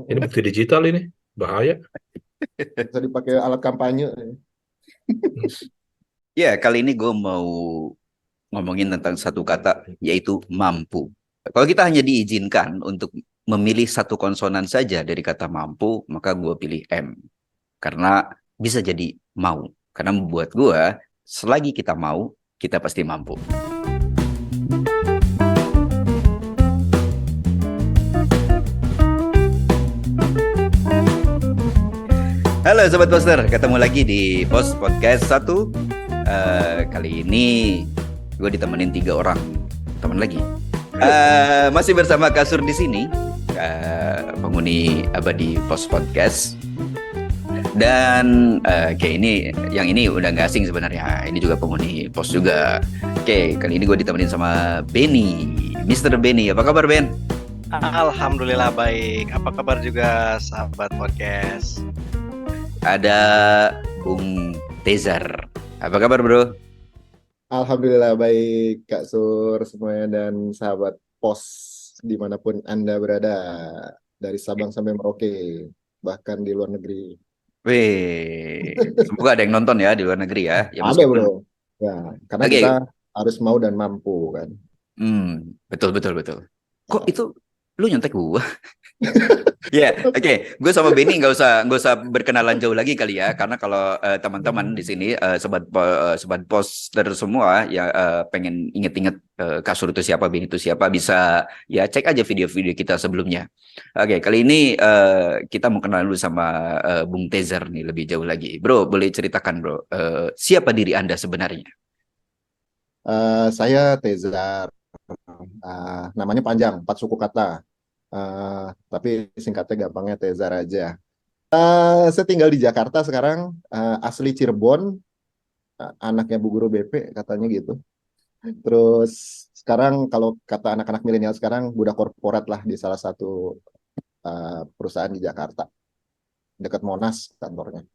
Ini bukti digital ini, bahaya. Bisa dipakai alat kampanye. Hmm. Ya, kali ini gue mau ngomongin tentang satu kata, yaitu mampu. Kalau kita hanya diizinkan untuk memilih satu konsonan saja dari kata mampu, maka gue pilih M. Karena bisa jadi mau. Karena buat gue, selagi kita mau, kita pasti mampu. Halo Sobat Poster, ketemu lagi di Post Podcast 1. Kali ini gue ditemenin 3 orang teman lagi. Masih bersama Kasur di sini, penghuni abadi Post Podcast. Dan kayak ini udah nggak asing sebenarnya. Ini juga penghuni Post juga. Oke, kali ini gue ditemenin sama Benny, Mr. Benny. Apa kabar Ben? Alhamdulillah baik. Apa kabar juga sahabat podcast? Ada Bung Tezar. Apa kabar bro? Alhamdulillah baik Kak Sur semuanya dan sahabat pos dimanapun Anda berada. Dari Sabang sampai Merauke, bahkan di luar negeri. Wih, semoga ada yang nonton ya di luar negeri ya. Ya Ada meskipun, bro. Ya, karena kita oke, harus mau dan mampu kan. betul betul betul. Kok itu lu nyontek gua? Ya, oke. Gue sama Benny nggak usah berkenalan jauh lagi kali ya, karena kalau teman-teman di sini sobat poster semua ya pengen inget-inget Kasur itu siapa, Benny itu siapa, bisa ya cek aja video-video kita sebelumnya. Oke, kali ini kita mau kenal dulu sama Bung Tezer nih lebih jauh lagi. Bro, boleh ceritakan bro, siapa diri Anda sebenarnya? Saya Tezar. Namanya panjang, 4 suku kata. Tapi singkatnya gampangnya Tezar aja. Saya tinggal di Jakarta sekarang, asli Cirebon, anaknya Bu Guru BP katanya gitu. Terus sekarang kalau kata anak-anak milenial sekarang budak korporat lah di salah satu perusahaan di Jakarta, dekat Monas kantornya.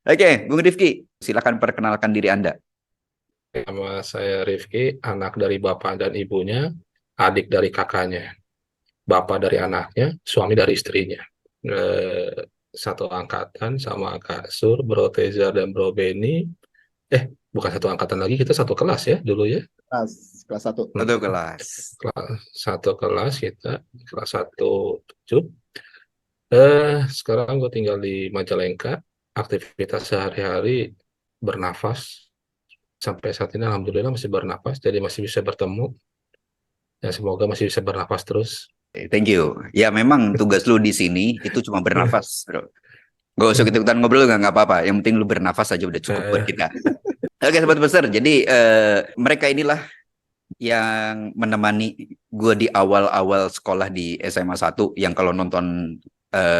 Oke, Bung Rifki, silakan perkenalkan diri Anda. Nama saya Rifki, anak dari bapak dan ibunya, adik dari kakaknya, bapak dari anaknya, suami dari istrinya. Satu angkatan sama Kak Sur, Bro Teza dan Bro Benny. Bukan satu angkatan lagi, kita satu kelas ya dulu ya. Kelas 1. Satu kelas. Satu kelas kita, kelas 1 7. Sekarang gue tinggal di Majalengka. Aktivitas sehari-hari bernafas. Sampai saat ini alhamdulillah masih bernafas, jadi masih bisa bertemu. Ya semoga masih bisa bernafas terus. Thank you. Ya memang tugas lu di sini itu cuma bernafas, bro. Gak usah kita ngobrol nggak apa-apa. Yang penting lu bernafas aja udah cukup buat Eh, kita. Oke, sobat besar. Jadi mereka inilah yang menemani gue di awal-awal sekolah di SMA 1. Yang kalau nonton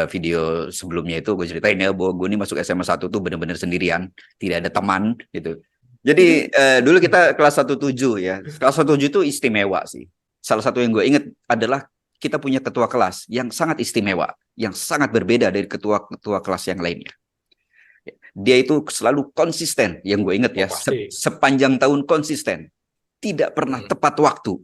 video sebelumnya itu gue ceritain ya bahwa gue ini masuk SMA 1 tuh bener-bener sendirian, tidak ada teman gitu. Jadi dulu kita kelas 17 ya. Kelas 17 itu istimewa sih. Salah satu yang gue inget adalah kita punya ketua kelas yang sangat istimewa, yang sangat berbeda dari ketua-ketua kelas yang lainnya. Dia itu selalu konsisten, yang gue inget ya, pasti. sepanjang tahun konsisten, tidak pernah tepat waktu.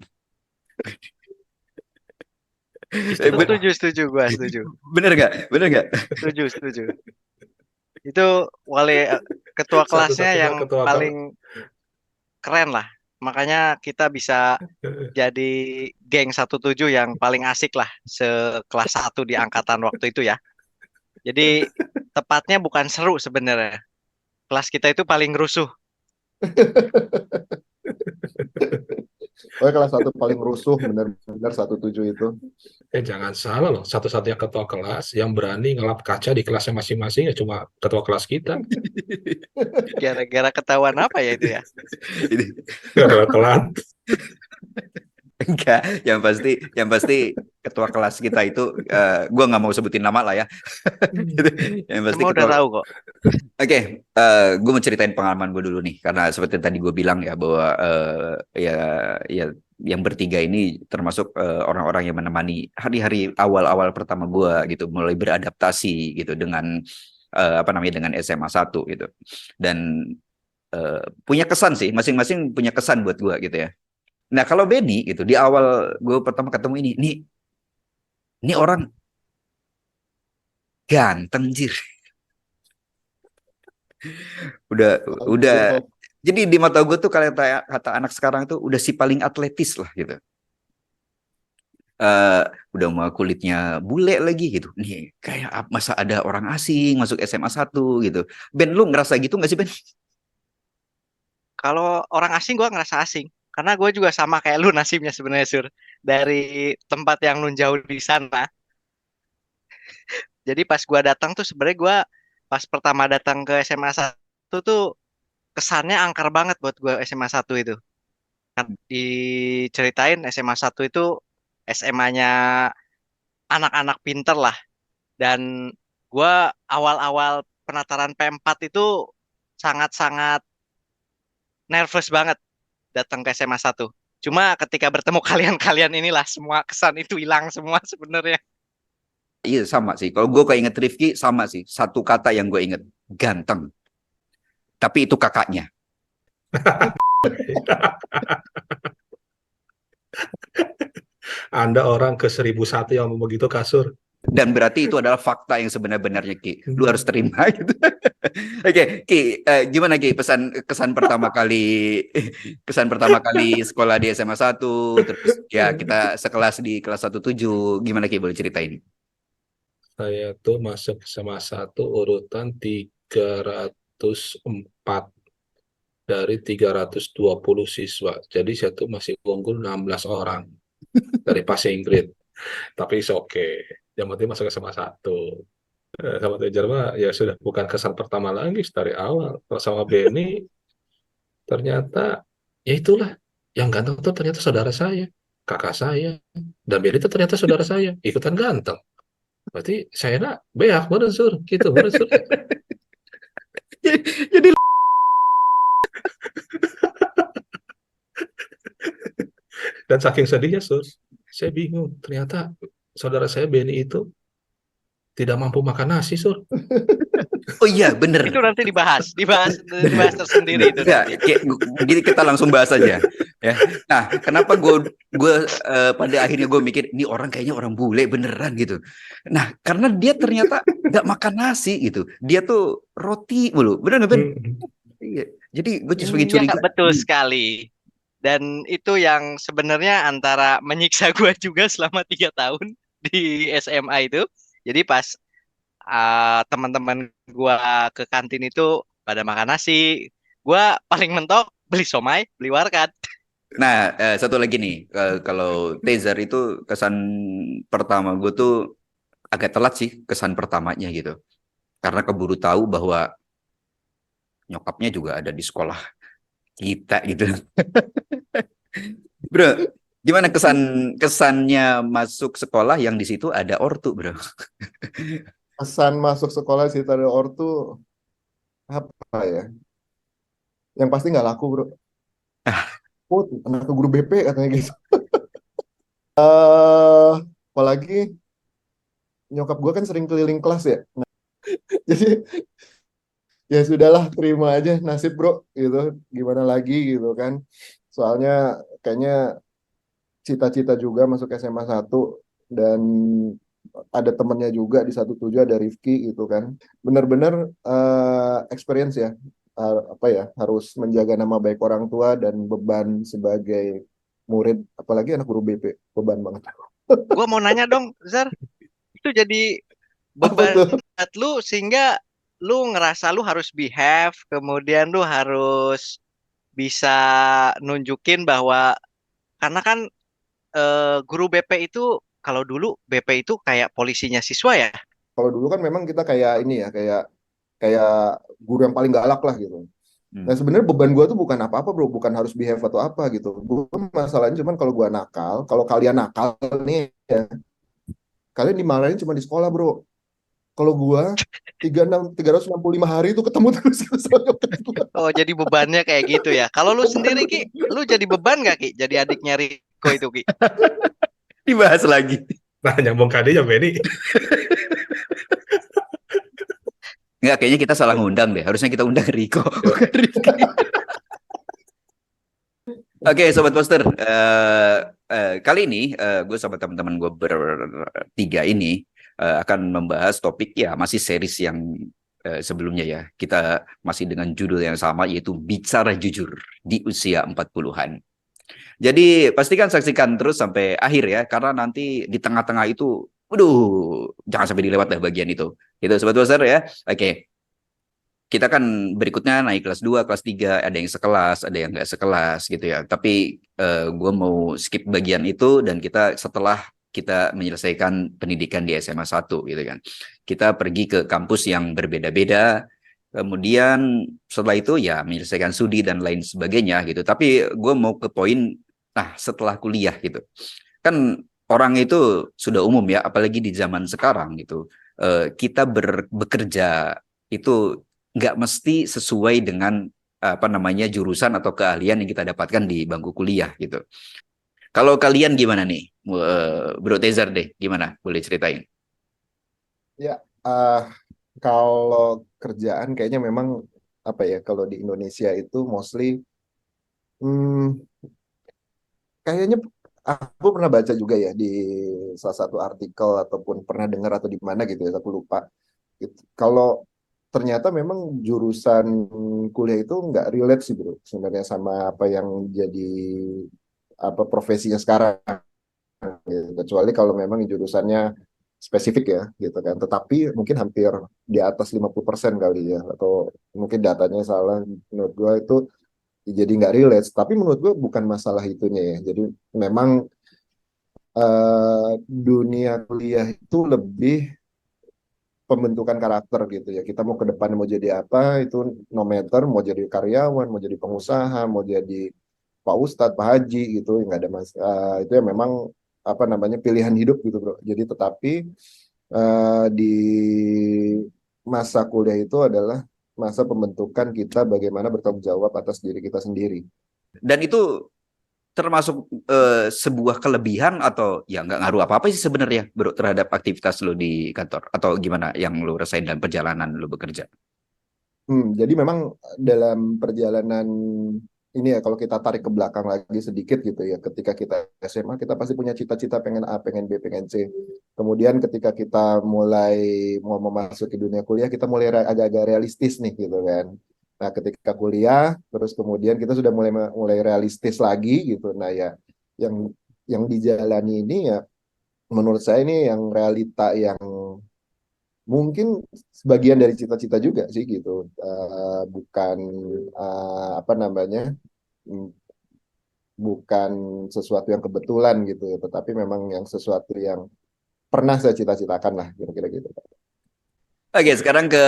Setuju, gua setuju. Bener gak? Bener gak? Setuju. Itu ketua kelasnya Satu-satunya yang ketua kelas. paling keren lah. Makanya kita bisa jadi geng 17 yang paling asik lah sekelas 1 di angkatan waktu itu ya. Jadi tepatnya bukan seru sebenarnya. Kelas kita itu paling rusuh. Oh, kelas 1 paling rusuh, benar-benar 17 itu. Jangan salah loh, satu-satunya ketua kelas yang berani ngelap kaca di kelasnya masing-masing ya cuma ketua kelas kita. Gara-gara ketahuan apa ya itu ya? Gara-gara telat. Enggak, yang pasti ketua kelas kita itu, gue nggak mau sebutin nama lah ya. Yang pasti Semua udah ketua. tahu kok. Oke, gue mau ceritain pengalaman gue dulu nih, karena seperti tadi gue bilang ya bahwa ya yang bertiga ini termasuk orang-orang yang menemani hari-hari awal-awal pertama gue gitu, mulai beradaptasi gitu dengan dengan SMA 1 gitu, dan punya kesan sih, masing-masing punya kesan buat gue gitu ya. Nah kalau Benny gitu di awal gue pertama ketemu ini orang Ganteng, jir. Udah. Aduh. Jadi di mata gue tuh kata anak sekarang tuh udah si paling atletis lah gitu. eh udah mau kulitnya bule lagi gitu. Nih kayak masa ada orang asing masuk SMA 1 gitu. Ben, lu ngerasa gitu nggak sih, Ben? Kalau orang asing gue ngerasa asing. Karena gue juga sama kayak lu nasibnya sebenarnya Sur. Dari tempat yang nun jauh di sana. Jadi pas gue datang tuh sebenarnya gue pas pertama datang ke SMA 1 tuh kesannya angker banget buat gue SMA 1 itu. Kan diceritain SMA 1 itu SMA-nya anak-anak pinter lah. Dan gue awal-awal penataran P4 itu sangat-sangat nervous banget datang ke SMA 1. Cuma ketika bertemu kalian-kalian inilah semua kesan itu hilang semua sebenarnya. Iya sama sih. Kalau gue keinget Rifki sama sih. Satu kata yang gue inget, ganteng. Tapi itu kakaknya. Anda orang ke 1001 yang ngomong begitu kasur. Dan berarti itu adalah fakta yang sebenarnya Ki. Lu harus terima gitu. Oke, Ki, gimana Ki kesan pertama kali sekolah di SMA 1, terus ya kita sekelas di kelas 17, gimana Ki, boleh ceritain? Saya tuh masuk SMA 1 urutan 304 dari 320 siswa. Jadi saya tuh masih unggul 16 orang dari passing grade. Tapi oke. Okay. Yang penting masuk SMA 1. Sama Tejar mah ya sudah bukan kesan pertama lagi dari awal. Kalau sama Benny ternyata ya itulah yang ganteng tuh ternyata saudara saya, kakak saya, dan Benny itu ternyata saudara saya, ikutan ganteng. Berarti saya nak beak bener sur, gitu bener sur. Jadi Dan saking sedihnya sur, saya bingung. Ternyata saudara saya Benny itu tidak mampu makan nasi sur. oh iya bener. Itu nanti dibahas tersendiri itu Ya, nanti. jadi kita langsung bahas aja ya. Nah, kenapa gue pada akhirnya gue mikir ini orang kayaknya orang bule beneran gitu. Nah, karena dia ternyata nggak makan nasi gitu. Dia tuh roti mulu, bener nggak Ben? Iya. Jadi gue justru Iya, curiga. betul sekali. Dan itu yang sebenarnya antara menyiksa gue juga selama 3 tahun di SMA itu. Jadi pas teman-teman gue ke kantin itu pada makan nasi, gue paling mentok beli somai, beli warkad. Nah, satu lagi nih, kalau Tezer itu kesan pertama gue tuh agak telat sih kesan pertamanya gitu. Karena keburu tahu bahwa nyokapnya juga ada di sekolah kita gitu. Bro, gimana kesannya masuk sekolah yang di situ ada ortu, Bro? Pesan masuk sekolah sih dari ortu apa ya? Yang pasti nggak laku bro. Oh, anak guru BP katanya gitu. Apalagi nyokap gue kan sering keliling kelas ya. Nah, jadi ya sudahlah terima aja nasib bro gitu. Gimana lagi gitu kan. Soalnya kayaknya cita-cita juga masuk SMA 1 dan ada temennya juga di 17 ada Rifki gitu kan. Benar-benar experience ya. Apa ya, harus menjaga nama baik orang tua dan beban sebagai murid, apalagi anak guru BP, beban banget. Gue mau nanya dong, Zar, itu jadi Apa beban tuh? buat lu sehingga lu ngerasa lu harus behave, kemudian lu harus bisa nunjukin bahwa karena kan guru BP itu kalau dulu BP itu kayak polisinya siswa ya. Kalau dulu kan memang kita kayak ini ya, kayak kayak guru yang paling galak lah gitu. Nah Hmm. sebenarnya beban gue tuh bukan apa-apa bro, bukan harus behave atau apa gitu. Gue masalahnya cuman kalau gue nakal, kalau kalian nakal nih ya, kalian dimarahin cuma di sekolah bro. Kalau gue 365 hari itu ketemu terus sama nyokap gua. Oh, jadi bebannya kayak gitu ya. Kalau lu Beban sendiri Ki, bener. lu jadi beban gak Ki? Jadi adiknya Riko itu Ki. Dibahas lagi. Nah, nyambung kadinya Benny. Enggak, kayaknya kita salah ngundang deh. Harusnya kita undang Riko, bukan Rifki. Oke, Sobat Poster. Kali ini gue sama teman-teman gue bertiga ini akan membahas topik ya masih series yang sebelumnya ya. Kita masih dengan judul yang sama yaitu Bicara Jujur di Usia 40-an. Jadi pastikan saksikan terus sampai akhir ya, karena nanti di tengah-tengah itu, waduh, jangan sampai dilewat dah bagian itu. Itu Sobat Besar ya. Oke, kita kan berikutnya naik kelas 2, kelas 3, ada yang sekelas, ada yang nggak sekelas gitu ya. Tapi gue mau skip bagian itu dan kita setelah kita menyelesaikan pendidikan di SMA 1 gitu kan. Kita pergi ke kampus yang berbeda-beda. Kemudian setelah itu ya menyelesaikan studi dan lain sebagainya gitu. Tapi gue mau ke poin, nah setelah kuliah gitu. Kan orang itu sudah umum ya, apalagi di zaman sekarang gitu. Kita bekerja itu nggak mesti sesuai dengan apa namanya jurusan atau keahlian yang kita dapatkan di bangku kuliah gitu. Kalau kalian gimana nih, Bro Tezar deh, gimana? Boleh ceritain? Ya, kalau kerjaan kayaknya memang apa ya, kalau di Indonesia itu mostly hmm, kayaknya aku pernah baca juga ya di salah satu artikel ataupun pernah dengar atau di mana gitu ya, aku lupa. Gitu. Kalau ternyata memang jurusan kuliah itu nggak relate sih bro, sebenarnya sama apa yang jadi apa profesinya sekarang. Gitu. Kecuali kalau memang jurusannya spesifik ya gitu kan. Tetapi mungkin hampir di atas 50% kali ya, atau mungkin datanya salah. Menurut gue itu jadi nggak relate. Tapi menurut gue bukan masalah itunya ya. Jadi memang dunia kuliah itu lebih pembentukan karakter gitu ya. Kita mau ke depan mau jadi apa itu no matter, mau jadi karyawan, mau jadi pengusaha, mau jadi Pak Ustadz, Pak Haji gitu, nggak ada itu ya memang apa namanya pilihan hidup gitu bro. Jadi tetapi di masa kuliah itu adalah masa pembentukan kita bagaimana bertanggung jawab atas diri kita sendiri. Dan itu termasuk sebuah kelebihan atau ya nggak ngaruh apa-apa sih sebenarnya bro terhadap aktivitas lo di kantor atau gimana yang lo rasain dalam perjalanan lo bekerja? Jadi memang dalam perjalanan ini ya kalau kita tarik ke belakang lagi sedikit gitu ya, ketika kita SMA kita pasti punya cita-cita pengen A, pengen B, pengen C. Kemudian ketika kita mulai mau memasuki dunia kuliah kita mulai agak-agak realistis nih gitu kan. Nah, ketika kuliah terus kemudian kita sudah mulai mulai realistis lagi gitu. Nah, ya yang dijalani ini ya menurut saya ini yang realita yang mungkin sebagian dari cita-cita juga sih gitu. Bukan apa namanya? mm, Bukan sesuatu yang kebetulan gitu ya, tetapi memang yang sesuatu yang pernah saya cita-citakan lah kira-kira gitu. Oke, sekarang ke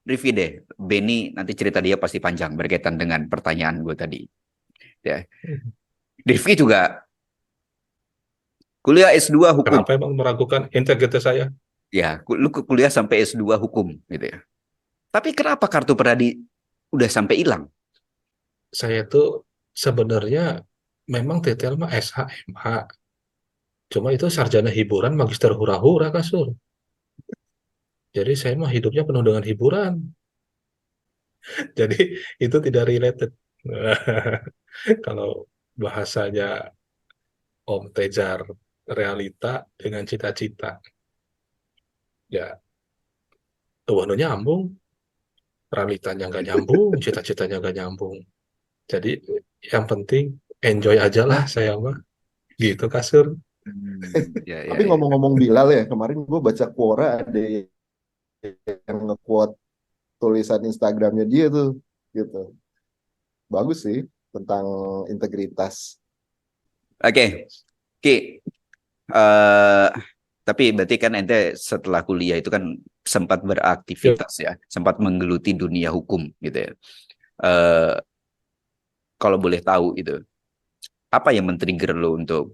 Rivi deh. Benny nanti cerita dia pasti panjang berkaitan dengan pertanyaan gue tadi. Ya, Rivi juga kuliah S2 hukum. Kenapa emang meragukan integritas saya? Ya, lu kuliah sampai S2 hukum gitu ya. Tapi kenapa kartu pradi udah sampai hilang? Saya tuh sebenarnya memang detail mah SHMH. Cuma itu sarjana hiburan magister hura-hura kasur. Jadi saya mah hidupnya penuh dengan hiburan. Jadi itu tidak related. Kalau bahasanya Om Tejar, realita dengan cita-cita. Ya, tuh nyambung. Realitanya nggak nyambung, cita-citanya nggak nyambung. Jadi yang penting enjoy aja lah saya mah. Gitu kasur. Ya, ya, Tapi ya. ngomong-ngomong Bilal ya, kemarin gue baca Quora ada yang nge-quote tulisan Instagramnya dia tuh gitu. Bagus sih tentang integritas. Oke, Ki. eh tapi berarti kan ente setelah kuliah itu kan sempat Yuk, beraktivitas ya, sempat menggeluti dunia hukum gitu ya. Eh Kalau boleh tahu itu, apa yang men-trigger lo untuk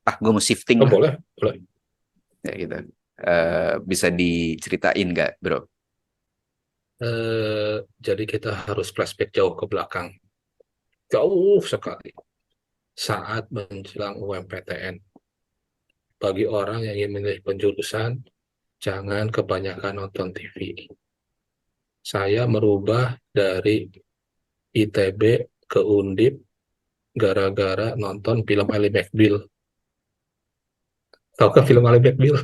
gue mau shifting oh, lah boleh, boleh. ya gitu. Bisa diceritain nggak, bro? Jadi kita harus flashback jauh ke belakang. Jauh sekali. Saat menjelang UMPTN. Bagi orang yang ingin memilih penjurusan, jangan kebanyakan nonton TV. Saya merubah dari ITB ke Undip gara-gara nonton film Ali McBeal. Tahu kan film Ali McBeal?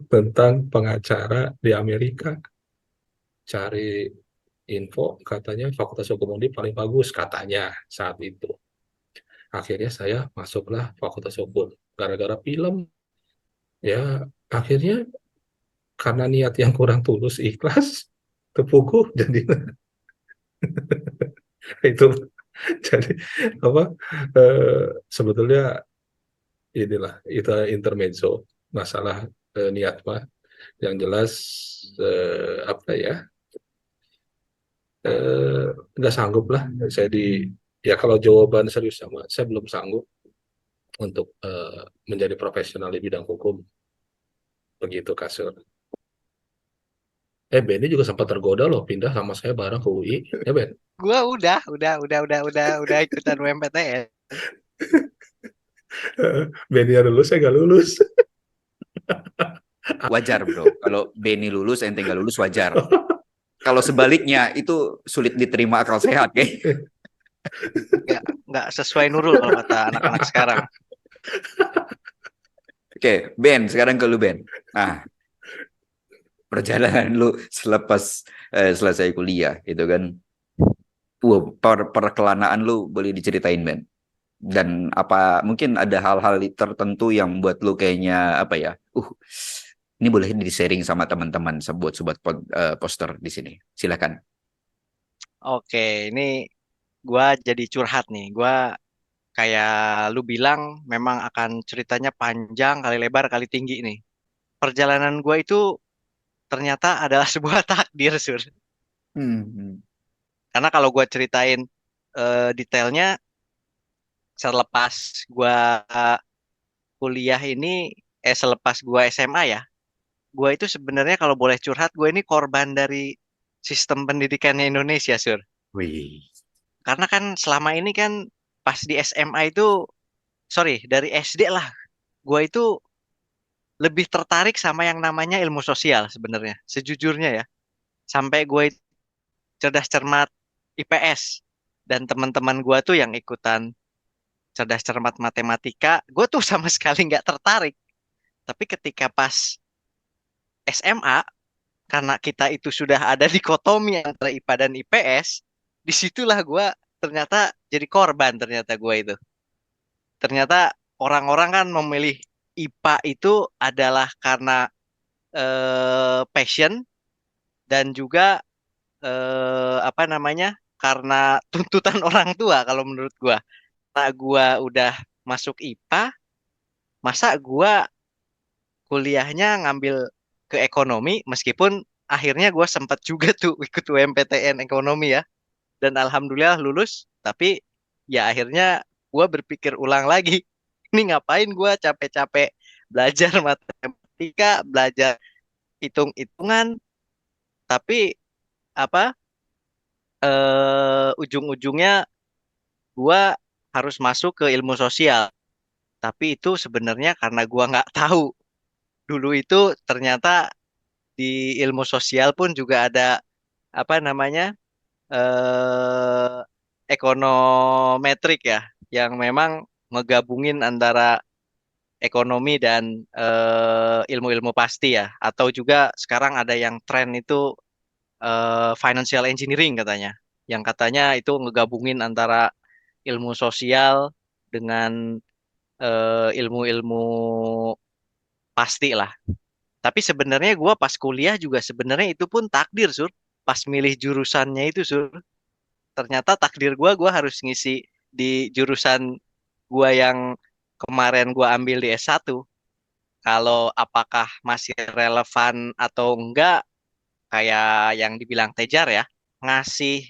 tentang pengacara di Amerika. Cari info, katanya Fakultas Hukum Undip paling bagus, katanya saat itu. Akhirnya saya masuklah Fakultas Hukum. Gara-gara film, ya akhirnya karena niat yang kurang tulus, ikhlas, terpukul, jadi itu. Jadi apa, sebetulnya inilah itu intermezzo, masalah niat mah. Yang jelas apa ya, eh, nggak sanggup lah saya di, ya kalau jawaban serius sama saya belum sanggup untuk menjadi profesional di bidang hukum, begitu kasur. Benny juga sempat tergoda loh pindah sama saya bareng ke UI, ya Ben. Gua udah ikutan UMPTN. Benny yang lulus, saya nggak lulus. Wajar bro, kalau Benny lulus ente nggak lulus wajar. Kalau sebaliknya itu sulit diterima akal sehat kayak. Nggak sesuai Nurul kalau kata anak-anak sekarang. Oke, Ben, sekarang ke lu Ben. Nah, perjalanan lu selepas selesai kuliah itu kan, perkelanaan lu boleh diceritain Ben. Dan apa mungkin ada hal-hal tertentu yang buat lu kayaknya apa ya? Ini boleh di-sharing sama teman-teman buat sobat poster di sini. Silakan. Oke, ini gua jadi curhat nih. Gua kayak lu bilang memang akan ceritanya panjang kali lebar kali tinggi nih. Perjalanan gua itu ternyata adalah sebuah takdir, Sur. Hmm. Karena kalau gua ceritain detailnya selepas gua kuliah ini, selepas gua SMA ya, gua itu sebenarnya kalau boleh curhat, gua ini korban dari sistem pendidikannya Indonesia, Sur. Wih. Karena kan selama ini kan pas di SMA itu, sorry, dari SD lah, gua itu lebih tertarik sama yang namanya ilmu sosial sebenarnya, sejujurnya ya. Sampai gue cerdas cermat IPS dan teman-teman gue tuh yang ikutan cerdas cermat matematika, gue tuh sama sekali nggak tertarik. Tapi ketika pas SMA, karena kita itu sudah ada dikotomi antara IPA dan IPS, disitulah gue ternyata jadi korban ternyata gue itu. Ternyata orang-orang kan memilih IPA itu adalah karena passion dan juga apa namanya, karena tuntutan orang tua kalau menurut gua. Nah, gua udah masuk IPA, masa gua kuliahnya ngambil ke ekonomi, meskipun akhirnya gua sempat juga tuh ikut UMPTN ekonomi ya, dan alhamdulillah lulus. Tapi ya akhirnya gua berpikir ulang lagi, ini ngapain gua capek-capek belajar matematika, belajar hitung-hitungan, tapi apa, ujung-ujungnya gua harus masuk ke ilmu sosial. Tapi itu sebenarnya karena gua nggak tahu. Dulu itu ternyata di ilmu sosial pun juga ada apa namanya, eh ekonometrik ya, yang memang ngegabungin antara ekonomi dan ilmu-ilmu pasti ya. Atau juga sekarang ada yang tren itu financial engineering katanya. Yang katanya itu ngegabungin antara ilmu sosial dengan ilmu-ilmu pasti lah. Tapi sebenarnya gue pas kuliah juga sebenarnya itu pun takdir, Sur. Pas milih jurusannya itu, Sur. Ternyata takdir gue harus ngisi di jurusan gue yang kemarin gue ambil di S1. Kalau apakah masih relevan atau enggak, kayak yang dibilang Tejar ya, ngasih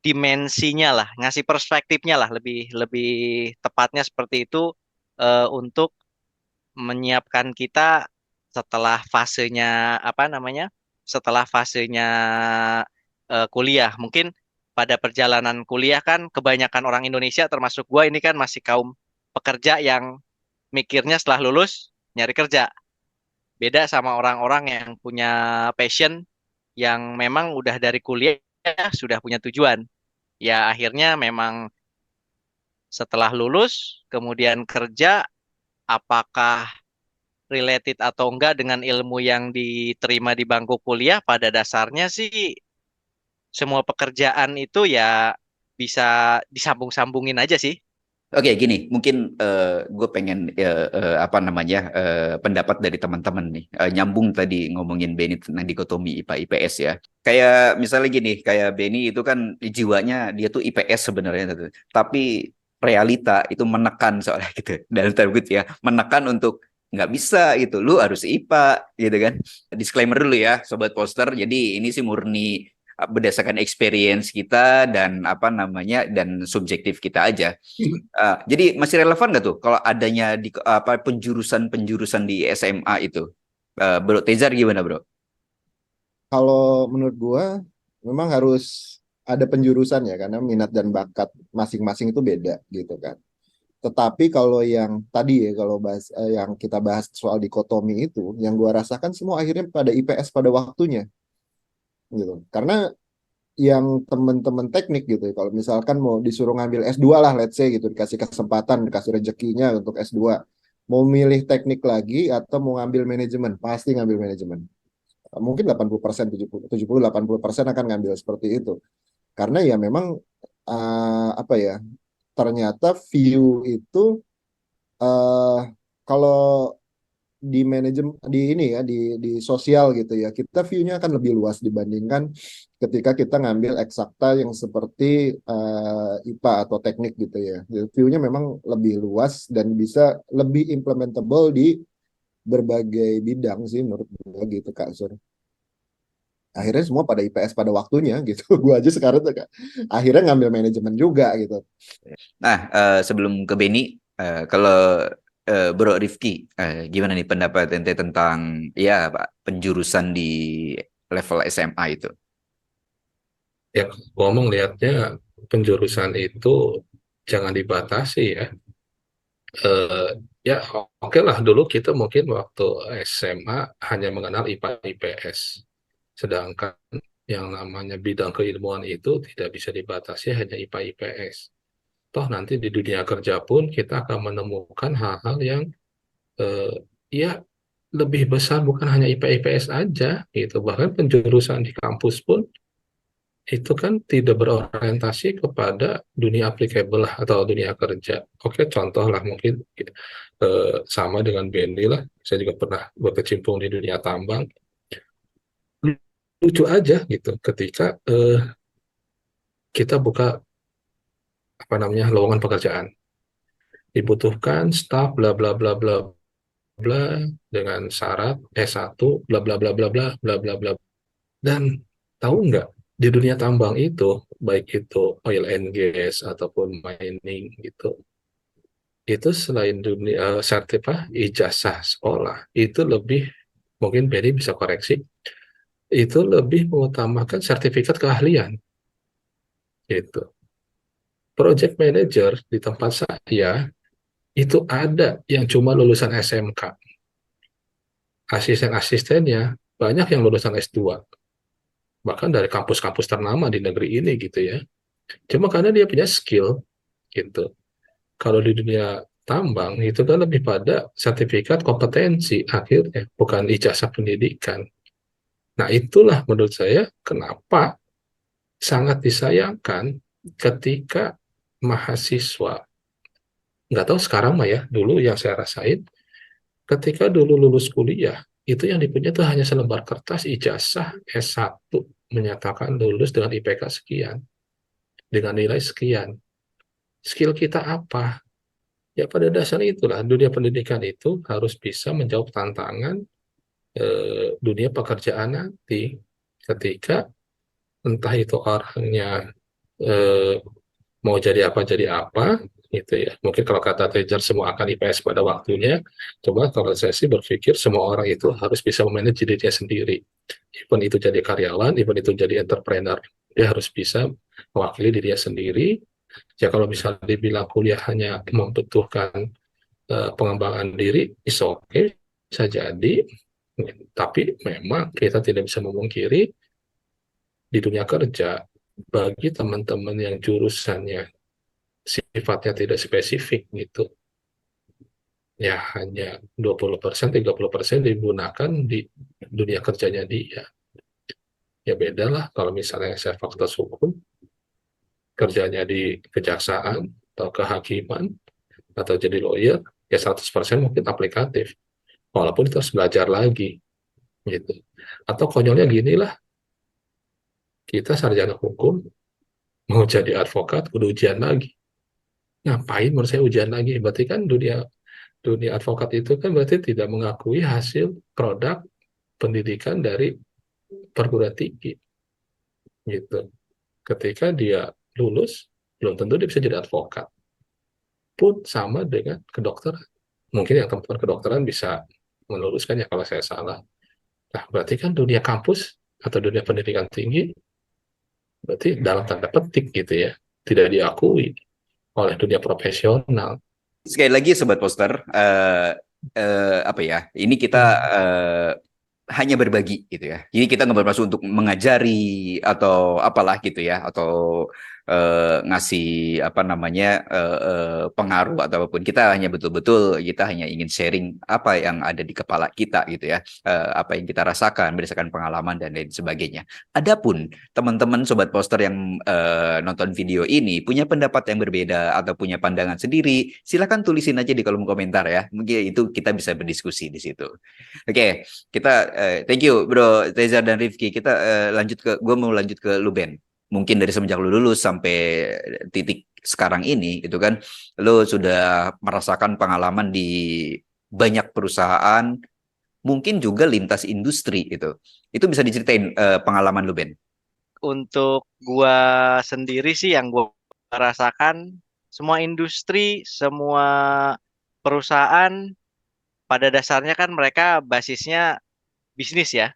dimensinya lah, ngasih perspektifnya lah, lebih lebih tepatnya seperti itu, untuk menyiapkan kita setelah fasenya apa namanya? Setelah fasenya kuliah. Mungkin pada perjalanan kuliah kan kebanyakan orang Indonesia termasuk gua ini kan masih kaum pekerja yang mikirnya setelah lulus nyari kerja. Beda sama orang-orang yang punya passion yang memang udah dari kuliah sudah punya tujuan. Ya akhirnya memang setelah lulus kemudian kerja, apakah related atau enggak dengan ilmu yang diterima di bangku kuliah, pada dasarnya sih semua pekerjaan itu ya bisa disambung-sambungin aja sih. Oke, gini, mungkin gue pengen apa namanya pendapat dari teman-teman nih. Nyambung tadi ngomongin Benny tentang dikotomi IPA IPS ya. Kayak misalnya gini, kayak Benny itu kan jiwanya dia tuh IPS sebenarnya, tapi realita itu menekan soalnya gitu. Dalam tanda kutip ya, menekan untuk nggak bisa gitu. Lu harus IPA gitu kan. Disclaimer dulu ya, sobat poster. Jadi ini sih murni berdasarkan experience kita dan apa namanya dan subjektif kita aja. Jadi masih relevan nggak tuh kalau adanya di apa penjurusan-penjurusan di SMA itu? Bro Tezar gimana bro? Kalau menurut gua memang harus ada penjurusan ya karena minat dan bakat masing-masing itu beda gitu kan. Tetapi kalau yang tadi ya kalau yang kita bahas soal dikotomi itu, yang gua rasakan semua akhirnya pada IPS pada waktunya gitu. Karena yang teman-teman teknik gitu ya, kalau misalkan mau disuruh ngambil S2 lah let's say gitu, dikasih kesempatan, dikasih rezekinya untuk S2, mau milih teknik lagi atau mau ngambil manajemen, pasti ngambil manajemen. Mungkin 80%, 70, 80% akan ngambil seperti itu. Karena ya memang apa ya, ternyata view itu kalau di manajemen di ini ya di sosial gitu ya, kita view-nya akan lebih luas dibandingkan ketika kita ngambil eksakta yang seperti IPA atau teknik gitu ya. Jadi, view-nya memang lebih luas dan bisa lebih implementable di berbagai bidang sih menurut gue gitu Kak Sur. Akhirnya semua pada IPS pada waktunya gitu. Gue aja sekarang tuh Kak, akhirnya ngambil manajemen juga gitu. Nah, sebelum ke Benny, kalau Bro Rifki, gimana nih pendapat ente tentang ya Pak, penjurusan di level SMA itu? Ya, ngomong lihatnya penjurusan itu jangan dibatasi ya. Eh, ya oke lah dulu kita mungkin waktu SMA hanya mengenal IPA IPS. Sedangkan yang namanya bidang keilmuan itu tidak bisa dibatasi hanya IPA IPS. Toh nanti di dunia kerja pun kita akan menemukan hal-hal yang eh, ya lebih besar bukan hanya IPA IPS aja gitu. Bahkan penjurusan di kampus pun itu kan tidak berorientasi kepada dunia applicable lah atau dunia kerja. Oke, contoh lah mungkin sama dengan Bendy lah. Saya juga pernah berkecimpung di dunia tambang. Lucu aja gitu ketika kita buka apa namanya lowongan pekerjaan. Dibutuhkan staf bla bla bla bla bla dengan syarat S1 bla bla bla bla bla bla bla bla. Dan tahu nggak di dunia tambang itu baik itu oil and gas ataupun mining gitu itu selain dunia ijazah sekolah itu lebih mungkin Benny bisa koreksi itu lebih mengutamakan sertifikat keahlian gitu. Project manager di tempat saya itu ada yang cuma lulusan SMK, asisten-asistennya banyak yang lulusan S2 bahkan dari kampus-kampus ternama di negeri ini gitu ya. Cuma karena dia punya skill gitu. Kalau di dunia tambang itu kan lebih pada sertifikat kompetensi akhirnya, bukan ijazah pendidikan. Nah, itulah menurut saya kenapa sangat disayangkan ketika mahasiswa, nggak tahu sekarang mah ya, dulu yang saya rasain, ketika dulu lulus kuliah, itu yang dipunya itu hanya selembar kertas ijazah S1 menyatakan lulus dengan IPK sekian, dengan nilai sekian. Skill kita apa? Ya pada dasarnya itulah dunia pendidikan itu harus bisa menjawab tantangan dunia pekerjaan nanti ketika entah itu orangnya eh, mau jadi apa gitu ya. Mungkin kalau kata Tejar semua akan IPS pada waktunya. Coba kalau saya sih berpikir semua orang itu harus bisa memanage dirinya sendiri. Even itu jadi karyawan, even itu jadi entrepreneur, dia harus bisa mewakili dirinya sendiri. Ya kalau misalnya dibilang kuliah hanya membutuhkan pengembangan diri, is okay, bisa jadi. Tapi memang kita tidak bisa memungkiri di dunia kerja, bagi teman-teman yang jurusannya sifatnya tidak spesifik gitu, ya hanya 20%, 30% digunakan di dunia kerjanya dia. Ya beda lah kalau misalnya saya fakultas hukum, kerjanya di kejaksaan atau kehakiman atau jadi lawyer, ya 100% mungkin aplikatif. Walaupun itu harus belajar lagi gitu. Atau konyolnya gini lah, kita sarjana hukum mau jadi advokat udah ujian lagi. Ngapain menurut saya ujian lagi? Berarti kan dunia dunia advokat itu kan berarti tidak mengakui hasil produk pendidikan dari perguruan tinggi gitu. Ketika dia lulus, belum tentu dia bisa jadi advokat. Pun sama dengan kedokteran. Mungkin yang teman-teman kedokteran bisa meluruskan ya kalau saya salah. Nah, berarti kan dunia kampus atau dunia pendidikan tinggi, berarti dalam tanda petik gitu ya, tidak diakui oleh dunia profesional. Sekali lagi Sobat Poster, apa ya? Ini kita hanya berbagi gitu ya. Jadi kita nggak bermaksud untuk mengajari atau apalah gitu ya, atau ngasih apa namanya pengaruh atau apapun. Kita hanya betul-betul kita hanya ingin sharing apa yang ada di kepala kita gitu ya, apa yang kita rasakan berdasarkan pengalaman dan lain sebagainya. Adapun teman-teman Sobat Poster yang nonton video ini punya pendapat yang berbeda atau punya pandangan sendiri, silakan tulisin aja di kolom komentar ya. Mungkin itu kita bisa berdiskusi di situ. Oke, kita thank you Bro Reza dan Rifki. Kita gue mau lanjut ke lu Ben. Mungkin dari semenjak lu lulus sampai titik sekarang ini gitu kan, lu sudah merasakan pengalaman di banyak perusahaan, mungkin juga lintas industri itu. Itu bisa diceritain pengalaman lu Ben. Untuk gua sendiri sih yang gua rasakan, semua industri, semua perusahaan pada dasarnya kan mereka basisnya bisnis ya.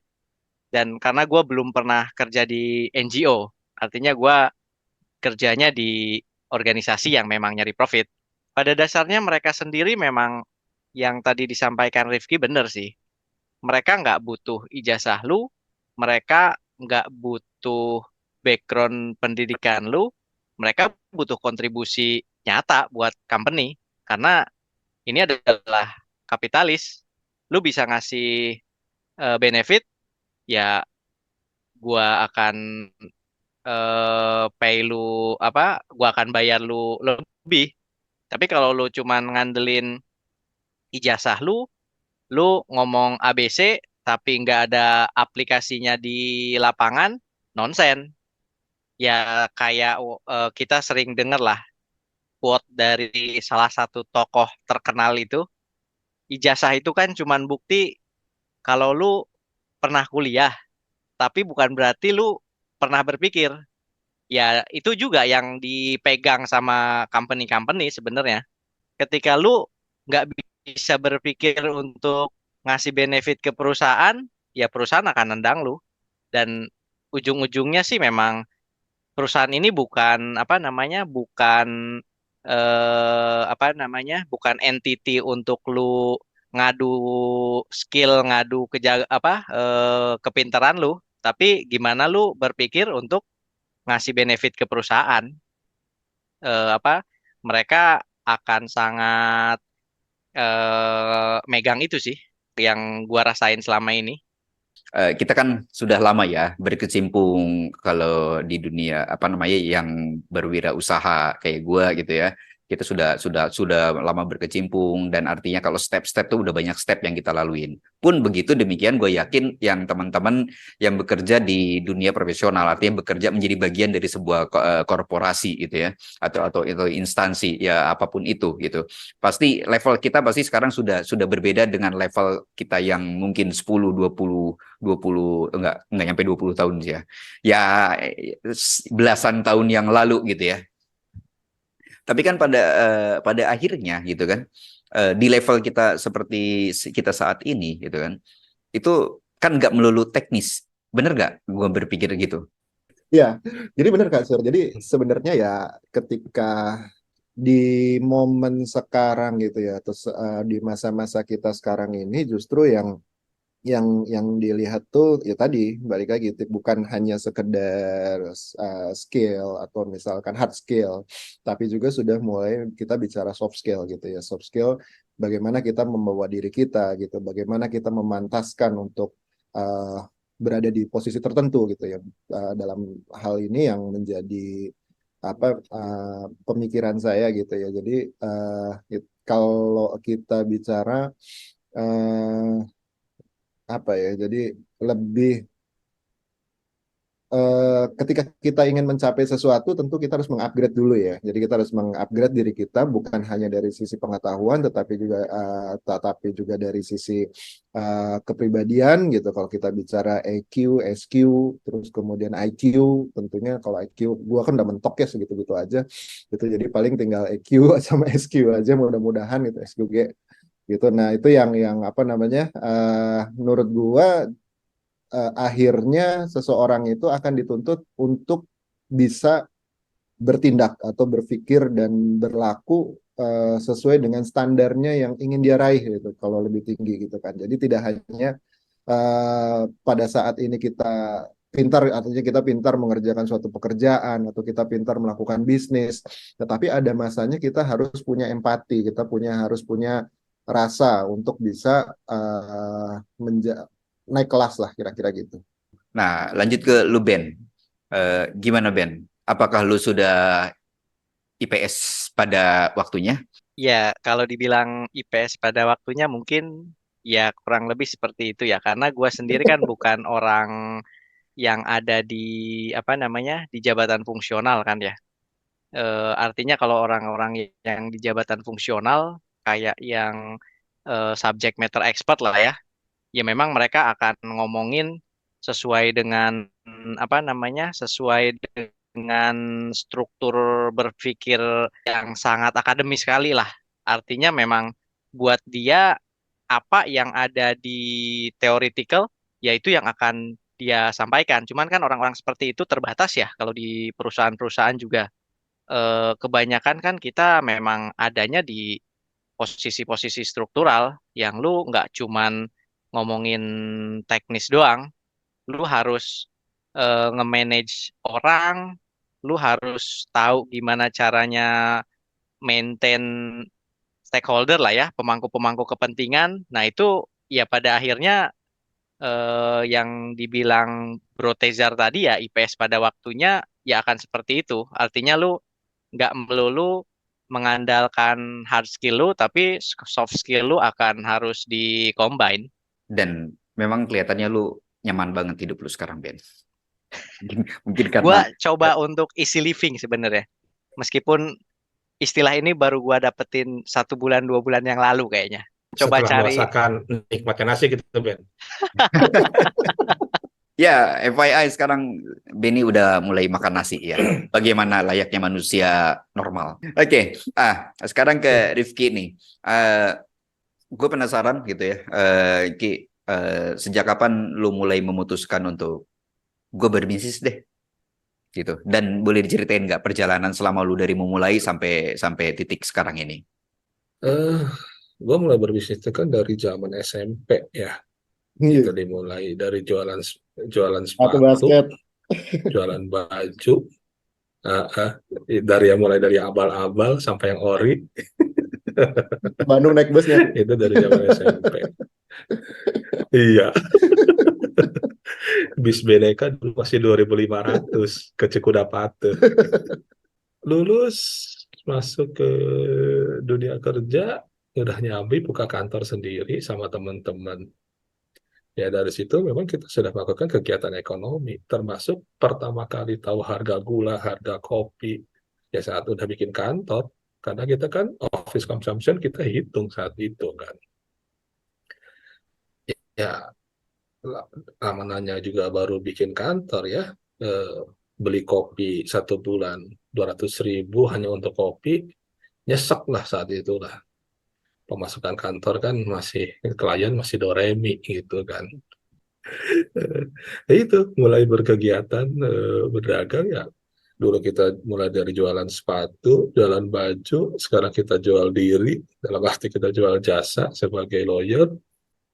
Dan karena gue belum pernah kerja di NGO, artinya gue kerjanya di organisasi yang memang nyari profit. Pada dasarnya mereka sendiri memang yang tadi disampaikan Rifki bener sih. Mereka nggak butuh ijazah lu, mereka nggak butuh background pendidikan lu, mereka butuh kontribusi nyata buat company. Karena ini adalah kapitalis. Lu bisa ngasih benefit, ya gua akan pay lu apa? Gua akan bayar lu lebih. Tapi kalau lu cuman ngandelin ijazah lu ngomong ABC tapi nggak ada aplikasinya di lapangan, nonsen. Ya kayak kita sering dengar lah quote dari salah satu tokoh terkenal itu, ijazah itu kan cuman bukti kalau lu pernah kuliah, tapi bukan berarti lu pernah berpikir. Ya, itu juga yang dipegang sama company-company sebenarnya. Ketika lu nggak bisa berpikir untuk ngasih benefit ke perusahaan, ya perusahaan akan nendang lu. Dan ujung-ujungnya sih memang perusahaan ini bukan apa namanya, bukan apa namanya, bukan entity untuk lu ngadu skill, ngadu apa kepintaran lu, tapi gimana lu berpikir untuk ngasih benefit ke perusahaan. Apa mereka akan sangat megang itu sih yang gua rasain selama ini. Kita kan sudah lama ya berkecimpung kalau di dunia apa namanya yang berwirausaha kayak gua gitu ya. Kita sudah lama berkecimpung dan artinya kalau step-step tuh udah banyak step yang kita laluin. Pun begitu demikian gue yakin yang teman-teman yang bekerja di dunia profesional artinya bekerja menjadi bagian dari sebuah korporasi gitu ya atau instansi ya apapun itu gitu. Pasti level kita pasti sekarang sudah berbeda dengan level kita yang mungkin 10 20 enggak nyampe 20 tahun sih ya. Ya belasan tahun yang lalu gitu ya. Tapi kan pada akhirnya gitu kan di level kita seperti kita saat ini gitu kan itu kan nggak melulu teknis, bener nggak? Gue berpikir gitu. Ya, jadi benar Kak Sur. Jadi sebenarnya ya ketika di momen sekarang gitu ya, terus di masa-masa kita sekarang ini justru yang dilihat tuh ya tadi balik lagi bukan hanya sekedar skill atau misalkan hard skill, tapi juga sudah mulai kita bicara soft skill gitu ya. Soft skill bagaimana kita membawa diri kita gitu, bagaimana kita memantaskan untuk uh, berada di posisi tertentu gitu ya. Dalam hal ini yang menjadi pemikiran saya gitu ya. Jadi kalau kita bicara uh, apa ya, jadi lebih ketika kita ingin mencapai sesuatu, tentu kita harus mengupgrade dulu ya. Jadi kita harus mengupgrade diri kita bukan hanya dari sisi pengetahuan, tetapi juga dari sisi kepribadian gitu. Kalau kita bicara EQ, SQ, terus kemudian IQ, tentunya kalau IQ, gua kan udah mentok ya segitu-gitu aja. Gitu. Jadi paling tinggal EQ sama SQ aja, mudah-mudahan itu SQG gitu. Nah itu yang apa namanya? Menurut gua akhirnya seseorang itu akan dituntut untuk bisa bertindak atau berpikir dan berlaku sesuai dengan standarnya yang ingin dia raih gitu kalau lebih tinggi gitu kan. Jadi tidak hanya pada saat ini kita pintar, artinya kita pintar mengerjakan suatu pekerjaan atau kita pintar melakukan bisnis, tetapi ada masanya kita harus punya empati, kita harus punya rasa untuk bisa naik kelas lah kira-kira gitu. Nah, lanjut ke lu Ben. Gimana Ben? Apakah lu sudah IPS pada waktunya? Ya, kalau dibilang IPS pada waktunya mungkin ya kurang lebih seperti itu ya. Karena gue sendiri kan bukan orang yang ada di apa namanya di jabatan fungsional kan ya. Artinya kalau orang-orang yang di jabatan fungsional kayak yang subject matter expert lah ya, ya memang mereka akan ngomongin sesuai dengan apa namanya sesuai dengan struktur berpikir yang sangat akademis sekali lah. Artinya memang buat dia apa yang ada di theoretical, yaitu yang akan dia sampaikan. Cuman kan orang-orang seperti itu terbatas ya kalau di perusahaan-perusahaan juga. Kebanyakan kan kita memang adanya di posisi-posisi struktural yang lu nggak cuman ngomongin teknis doang, lu harus nge-manage orang, lu harus tahu gimana caranya maintain stakeholder lah ya, pemangku-pemangku kepentingan. Nah, itu ya pada akhirnya yang dibilang Bro Tezar tadi ya IPS pada waktunya ya akan seperti itu. Artinya lu nggak melulu mengandalkan hard skill lu, tapi soft skill lu akan harus di-combine. Dan memang kelihatannya lu nyaman banget hidup lu sekarang Ben. Mungkin Gua karena coba untuk easy living sebenarnya. Meskipun istilah ini baru gua dapetin 1 bulan 2 bulan yang lalu kayaknya. Coba Setelah cari. merasakan nikmatnya nasi gitu, Ben. ya, FYI sekarang Benny udah mulai makan nasi ya. Bagaimana layaknya manusia normal. Oke, sekarang ke Rifki nih. Gue penasaran gitu ya. Ki, sejak kapan lu mulai memutuskan untuk gue berbisnis deh? Gitu. Dan boleh diceritain nggak perjalanan selama lu dari memulai sampai titik sekarang ini? Eh, gue mulai berbisnis itu kan dari zaman SMP ya. Kita dimulai dari jualan Atau sepatu, basket. jualan baju, uh, uh, mulai dari abal-abal sampai yang ori. Bandung naik busnya. Itu dari zaman SMP. Iya, bis Beneka dulu masih 2.500 ke Cikudapate. Lulus masuk ke dunia kerja, udah nyambi buka kantor sendiri sama teman-teman. Ya dari situ memang kita sudah melakukan kegiatan ekonomi, termasuk pertama kali tahu harga gula, harga kopi, ya saat udah bikin kantor, karena kita kan office consumption kita hitung saat itu kan. Ya amanahnya juga baru bikin kantor ya, beli kopi 1 bulan 200.000 hanya untuk kopi, nyesek lah saat itu lah. Pemasukan kantor kan masih klien masih doremi gitu kan. Itu mulai berkegiatan berdagang ya. Dulu kita mulai dari jualan sepatu, jualan baju, sekarang kita jual diri, dalam arti kita jual jasa sebagai lawyer.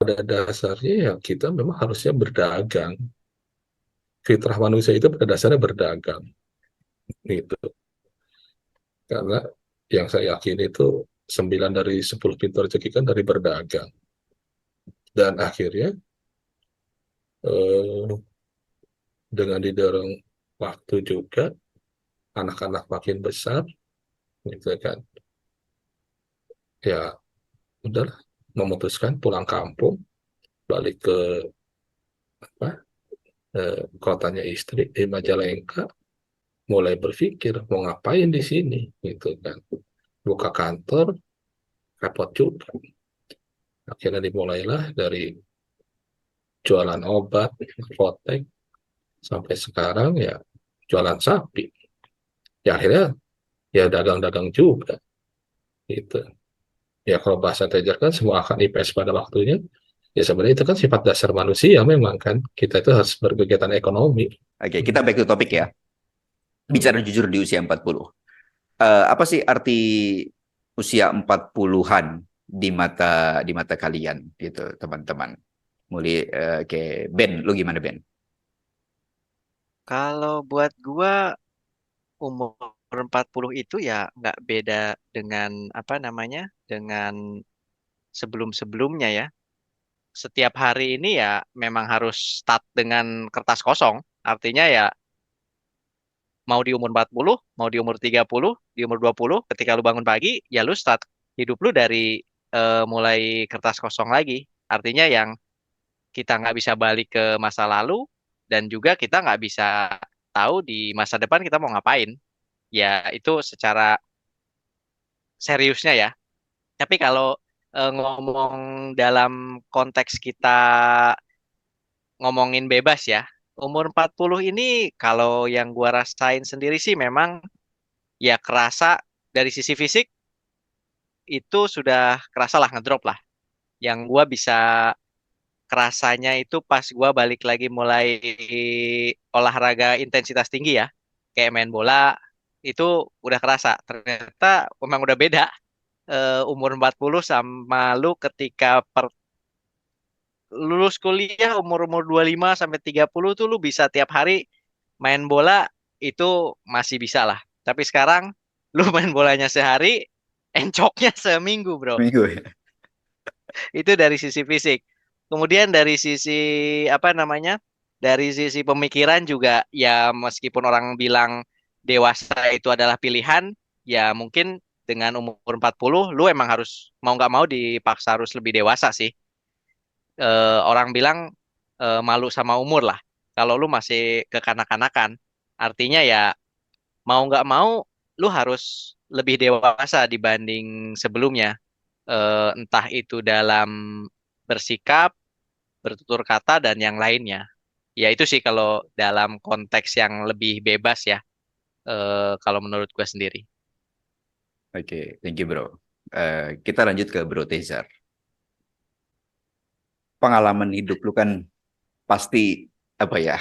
Pada dasarnya ya kita memang harusnya berdagang. Fitrah manusia itu pada dasarnya berdagang. Gitu. Karena yang saya yakin itu 9 dari 10 pintu rezeki kan dari berdagang. Dan akhirnya eh, dengan didorong waktu juga, anak-anak makin besar, gitu kan. Ya udahlah, memutuskan pulang kampung, balik ke apa, kotanya istri di Majalengka, mulai berpikir mau ngapain di sini, gitu kan. Buka kantor, repot juga. Akhirnya dimulailah dari jualan obat, apotek, sampai sekarang ya jualan sapi. Ya akhirnya ya dagang-dagang juga, gitu. Ya kalau bahasa Tejar kan semua akan IPS pada waktunya. Ya sebenarnya itu kan sifat dasar manusia memang kan. Kita itu harus berkegiatan ekonomi. Oke, kita back to topic ya. Bicara jujur di usia 40. Apa sih arti usia 40-an di mata kalian gitu, teman-teman? Mulai ke Ben, lu gimana Ben? Kalau buat gua umur 40 itu ya nggak beda dengan apa namanya, dengan sebelum-sebelumnya ya. Setiap hari ini ya memang harus start dengan kertas kosong. Artinya ya mau di umur 40, mau di umur 30, di umur 20, ketika lu bangun pagi, ya lu start hidup lu dari mulai kertas kosong lagi. Artinya yang kita nggak bisa balik ke masa lalu dan juga kita nggak bisa tahu di masa depan kita mau ngapain. Ya itu secara seriusnya ya. Tapi kalau ngomong dalam konteks kita ngomongin bebas ya, umur 40 ini kalau yang gua rasain sendiri sih memang ya kerasa dari sisi fisik itu sudah kerasa lah ngedrop lah. Yang gua bisa kerasanya itu pas gua balik lagi mulai olahraga intensitas tinggi ya, kayak main bola itu udah kerasa. Ternyata memang udah beda umur 40 sama lu ketika lulus kuliah umur-umur 25 sampai 30 tuh lu bisa tiap hari main bola itu masih bisa lah. Tapi sekarang lu main bolanya sehari, encoknya seminggu, bro. Minggu ya. Itu dari sisi fisik. Kemudian dari sisi apa namanya? Dari sisi pemikiran juga ya meskipun orang bilang dewasa itu adalah pilihan, ya mungkin dengan umur 40 lu emang harus mau nggak mau dipaksa harus lebih dewasa sih. Orang bilang malu sama umur lah. Kalau lu masih kekanak-kanakan, artinya ya mau nggak mau lu harus lebih dewasa dibanding sebelumnya. Entah itu dalam bersikap, bertutur kata, dan yang lainnya. Ya itu sih kalau dalam konteks yang lebih bebas ya, kalau menurut gue sendiri. Oke, thank you bro. Kita lanjut ke Bro Tezar. Pengalaman hidup lu kan pasti apa ya?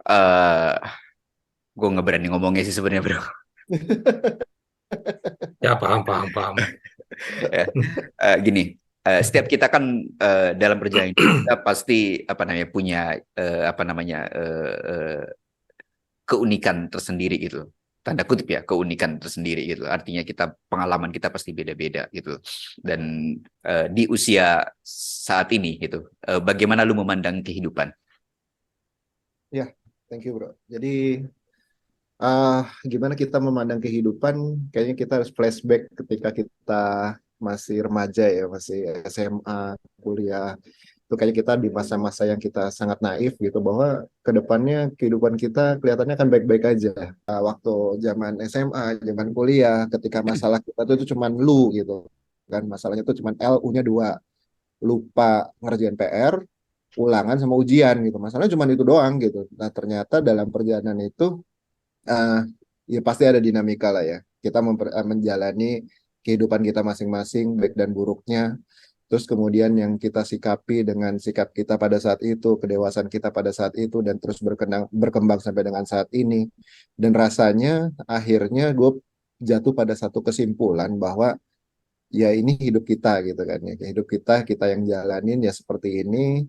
eh gue nggak berani ngomongnya sih sebenarnya bro. Ya paham, paham, paham. Ya, gini, setiap kita kan dalam perjalanan hidup kita pasti apa namanya punya apa namanya keunikan tersendiri gitu. Tanda kutip ya, keunikan tersendiri gitu. Artinya kita pengalaman kita pasti beda-beda gitu. Dan di usia saat ini gitu, bagaimana lu memandang kehidupan? Ya, thank you bro. Jadi gimana kita memandang kehidupan? Kayaknya kita harus flashback ketika kita masih remaja ya, masih SMA, kuliah. Itu kayaknya kita di masa-masa yang kita sangat naif gitu, bahwa kedepannya kehidupan kita kelihatannya akan baik-baik aja. Waktu zaman SMA, zaman kuliah, ketika masalah kita itu cuma lu gitu kan, masalahnya itu cuma LU-nya 2, lupa ngerjain PR, ulangan sama ujian gitu. Masalahnya cuma itu doang gitu. Nah, ternyata dalam perjalanan itu eh, ya pasti ada dinamika lah ya. Kita menjalani kehidupan kita masing-masing, baik dan buruknya. Terus kemudian yang kita sikapi dengan sikap kita pada saat itu, kedewasaan kita pada saat itu, dan terus berkembang sampai dengan saat ini. Dan rasanya akhirnya gue jatuh pada satu kesimpulan bahwa ya ini hidup kita gitu kan ya. Hidup kita yang jalanin ya seperti ini.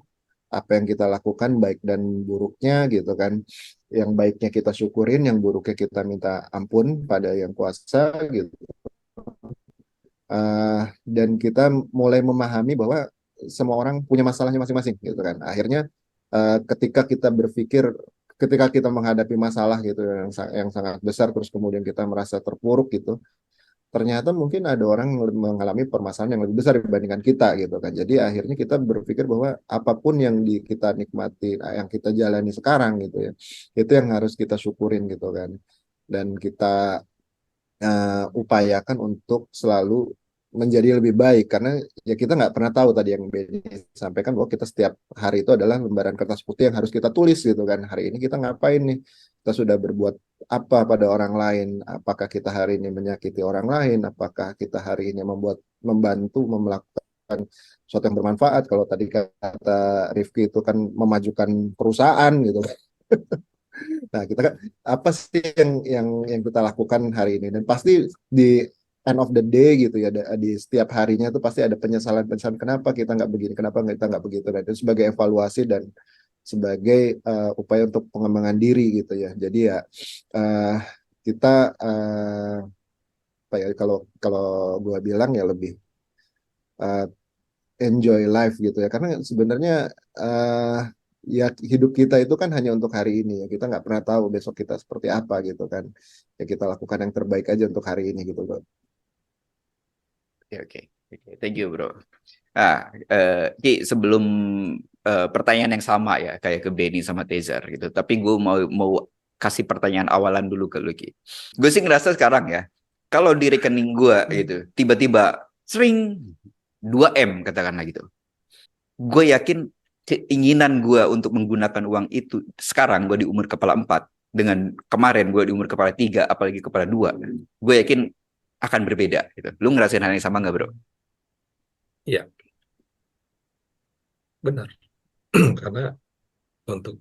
Apa yang kita lakukan baik dan buruknya gitu kan. Yang baiknya kita syukurin, yang buruknya kita minta ampun pada yang kuasa gitu. Dan kita mulai memahami bahwa semua orang punya masalahnya masing-masing gitu kan. Akhirnya ketika kita menghadapi masalah gitu yang sangat besar, terus kemudian kita merasa terpuruk gitu, ternyata mungkin ada orang yang mengalami permasalahan yang lebih besar dibandingkan kita gitu kan. Jadi akhirnya kita berpikir bahwa apapun yang kita nikmati, yang kita jalani sekarang gitu ya, itu yang harus kita syukurin gitu kan. Dan kita upayakan untuk selalu menjadi lebih baik, karena ya kita nggak pernah tahu, tadi yang Benny sampaikan bahwa kita setiap hari itu adalah lembaran kertas putih yang harus kita tulis gitu kan. Hari ini kita ngapain nih, kita sudah berbuat apa pada orang lain, apakah kita hari ini menyakiti orang lain, apakah kita hari ini membantu melakukan sesuatu yang bermanfaat. Kalau tadi kata Rifki itu kan memajukan perusahaan gitu. Nah, kita kan apa sih yang kita lakukan hari ini, dan pasti di end of the day gitu ya, di setiap harinya itu pasti ada penyesalan kenapa kita nggak begini, kenapa kita nggak begitu. Dan itu sebagai evaluasi dan sebagai upaya untuk pengembangan diri gitu ya. Jadi ya uh, kita apa ya, kalau kalau gue bilang ya lebih uh, enjoy life gitu ya, karena sebenarnya uh, ya hidup kita itu kan hanya untuk hari ini ya, kita nggak pernah tahu besok kita seperti apa gitu kan. Ya kita lakukan yang terbaik aja untuk hari ini gitu bro. Oke, oke. Oke, thank you, bro. Ki, sebelum pertanyaan yang sama ya, kayak ke Benny sama Tezar gitu. Tapi gue mau kasih pertanyaan awalan dulu ke lu, Ki. Gue sih ngerasa sekarang ya, kalau di rekening gue gitu, tiba-tiba sering 2M katakanlah gitu. Gue yakin keinginan gue untuk menggunakan uang itu sekarang gue di umur kepala 4 dengan kemarin gue di umur kepala 3, apalagi kepala 2, gue yakin akan berbeda gitu. Lu ngerasain hal yang sama nggak, bro? Iya, benar. Karena untuk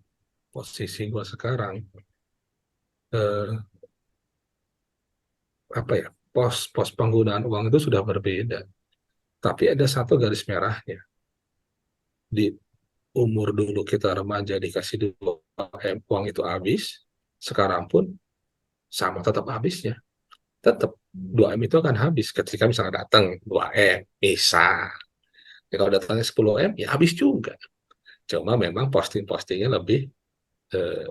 posisi gue sekarang, eh, apa ya, pos penggunaan uang itu sudah berbeda. Tapi ada satu garis merahnya. Di umur dulu kita remaja dikasih 2M, uang itu habis. Sekarang pun sama, tetap habisnya. Tetap 2M itu akan habis ketika misalnya datang 2M, bisa. Ya, kalau datangnya 10M, ya habis juga. Cuma memang posting-postingnya lebih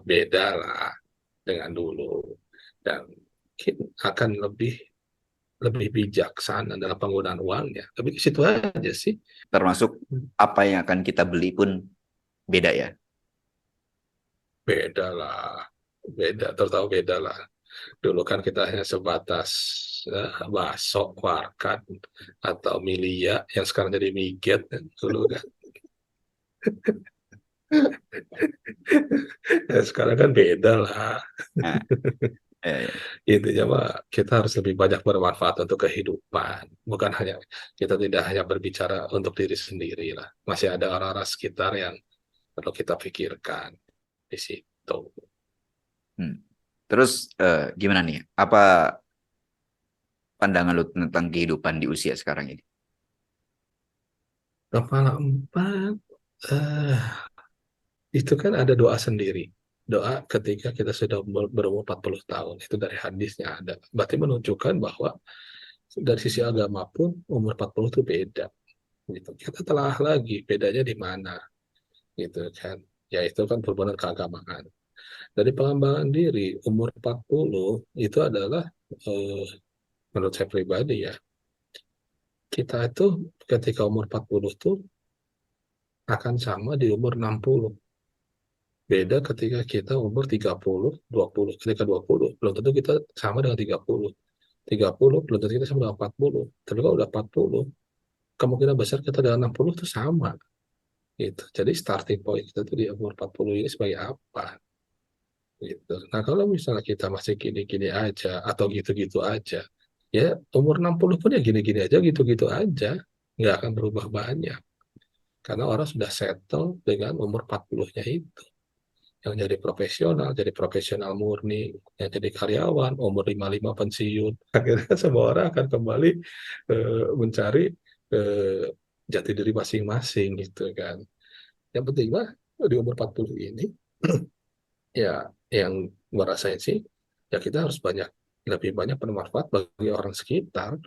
beda lah dengan dulu. Dan mungkin akan lebih lebih bijaksana dalam penggunaan uangnya. Tapi ke situ aja sih. Termasuk apa yang akan kita beli pun beda ya. Beda lah. Beda, tertahu beda lah. Dulu kan kita hanya sebatas bakso, warkat, atau milia, yang sekarang jadi miget. Dulu kan. Ya, sekarang kan beda lah. Nah, Intinya mah kita harus lebih banyak bermanfaat untuk kehidupan. Bukan hanya, kita tidak hanya berbicara untuk diri sendiri lah. Masih ada orang-orang sekitar yang perlu kita pikirkan di situ. Terus gimana nih? Apa pandangan lu tentang kehidupan di usia sekarang ini? Kepala 4, itu kan ada doa sendiri. Doa ketika kita sudah berumur 40 tahun. Itu dari hadisnya ada. Berarti menunjukkan bahwa dari sisi agama pun umur 40 itu beda. Gitu. Kita telah lagi bedanya di mana. Gitu kan. Ya itu kan berhubungan keagamaan. Dari pengembangan diri, umur 40 itu adalah, menurut saya pribadi ya, kita itu ketika umur 40 tuh akan sama di umur 60. Beda ketika kita umur 30, 20. Ketika 20, belum tentu kita sama dengan 30. 30, belum tentu kita sama dengan 40. Tapi kalau udah 40, kemungkinan besar kita dengan 60 itu sama. Gitu. Jadi starting point kita tuh di umur 40 ini sebagai apa? Gitu. Nah, kalau misalnya kita masih gini-gini aja, atau gitu-gitu aja, ya umur 60 pun ya gini-gini aja, gitu-gitu aja. Nggak akan berubah banyak. Karena orang sudah settle dengan umur 40-nya itu. Yang jadi profesional murni, yang jadi karyawan, umur 55 pensiun. Akhirnya semua orang akan kembali mencari eh, jati diri masing-masing gitu kan. Yang penting mah di umur 40 ini, ya yang ngerasain sih, ya kita harus lebih banyak bermanfaat bagi orang sekitar.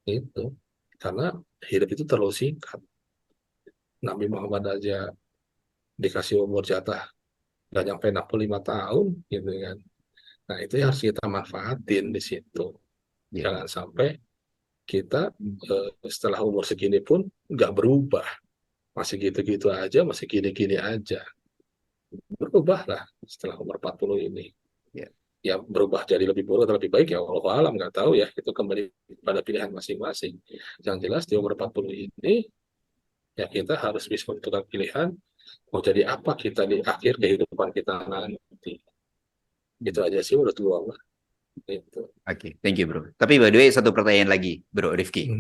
Itu karena hidup itu terlalu singkat. Nabi Muhammad aja dikasih umur jatah nggak nyampe 65 tahun gitu kan. Nah, itu yang harus kita manfaatin di situ. Ya. Jangan sampai kita setelah umur segini pun nggak berubah. Masih gitu-gitu aja, masih gini-gini aja. Berubahlah setelah umur 40 ini. Ya. Ya berubah jadi lebih buruk atau lebih baik ya Allah alam, nggak tahu ya, itu kembali pada pilihan masing-masing. Yang jelas di umur 40 ini ya kita harus bisa menentukan pilihan mau jadi apa kita di akhir kehidupan kita nanti. Itu aja sih menurut gua mah. Itu. Oke, thank you bro. Tapi by the way, satu pertanyaan lagi, bro Rifki.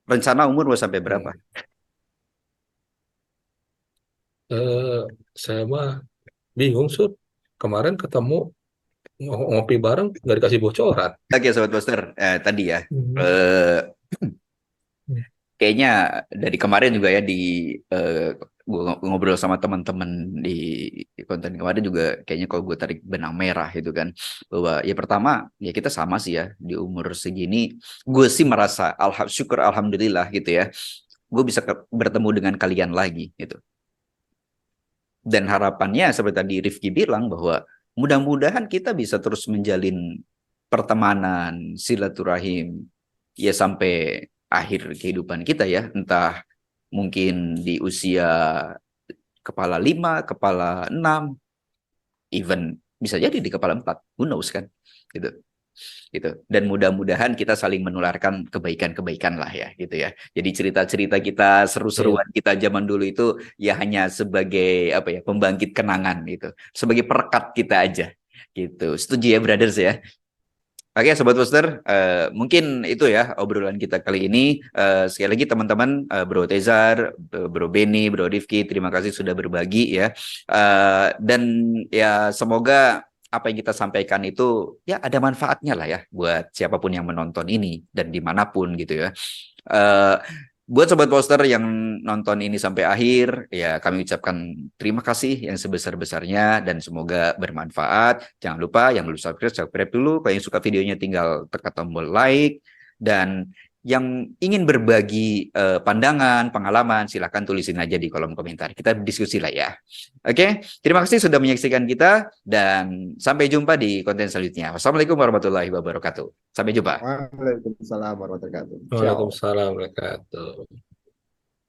Rencana umur mau sampai berapa? Saya mah bingung Sur. Kemarin ketemu ngopi bareng nggak dikasih bocoran. Oke, Sobat Poster, tadi ya, Hmm. eh, kayaknya dari kemarin juga ya gua ngobrol sama teman-teman di konten kemarin juga kayaknya kalau gue tarik benang merah itu kan bahwa ya pertama ya kita sama sih ya di umur segini gue sih merasa syukur alhamdulillah gitu ya gue bisa bertemu dengan kalian lagi gitu dan harapannya seperti tadi Rifki bilang bahwa mudah-mudahan kita bisa terus menjalin pertemanan silaturahim ya sampai akhir kehidupan kita ya entah mungkin di usia kepala 5, kepala 6, even bisa jadi di kepala 4, who knows kan, gitu. Gitu. Dan mudah-mudahan kita saling menularkan kebaikan-kebaikan lah ya, gitu ya. Jadi cerita-cerita kita, seru-seruan kita zaman dulu itu ya hanya sebagai apa ya, pembangkit kenangan gitu, sebagai perekat kita aja, gitu. Setuju ya, brothers ya? Oke, Sobat Poster, mungkin itu ya obrolan kita kali ini. Sekali lagi teman-teman, Bro Tezar, Bro Benny, Bro Rifki, terima kasih sudah berbagi ya. Dan ya semoga apa yang kita sampaikan itu ya ada manfaatnya lah ya buat siapapun yang menonton ini dan dimanapun gitu ya. Eh, Buat Sobat Poster yang nonton ini sampai akhir, ya kami ucapkan terima kasih yang sebesar-besarnya dan semoga bermanfaat. Jangan lupa yang belum subscribe dulu. Kalau yang suka videonya tinggal tekan tombol like. Dan yang ingin berbagi pandangan, pengalaman, silahkan tulisin aja di kolom komentar. Kita diskusi lah ya. Oke, terima kasih sudah menyaksikan kita dan sampai jumpa di konten selanjutnya. Wassalamualaikum warahmatullahi wabarakatuh. Sampai jumpa. Waalaikumsalam warahmatullahi wabarakatuh. Ciao. Waalaikumsalam warahmatullahi wabarakatuh.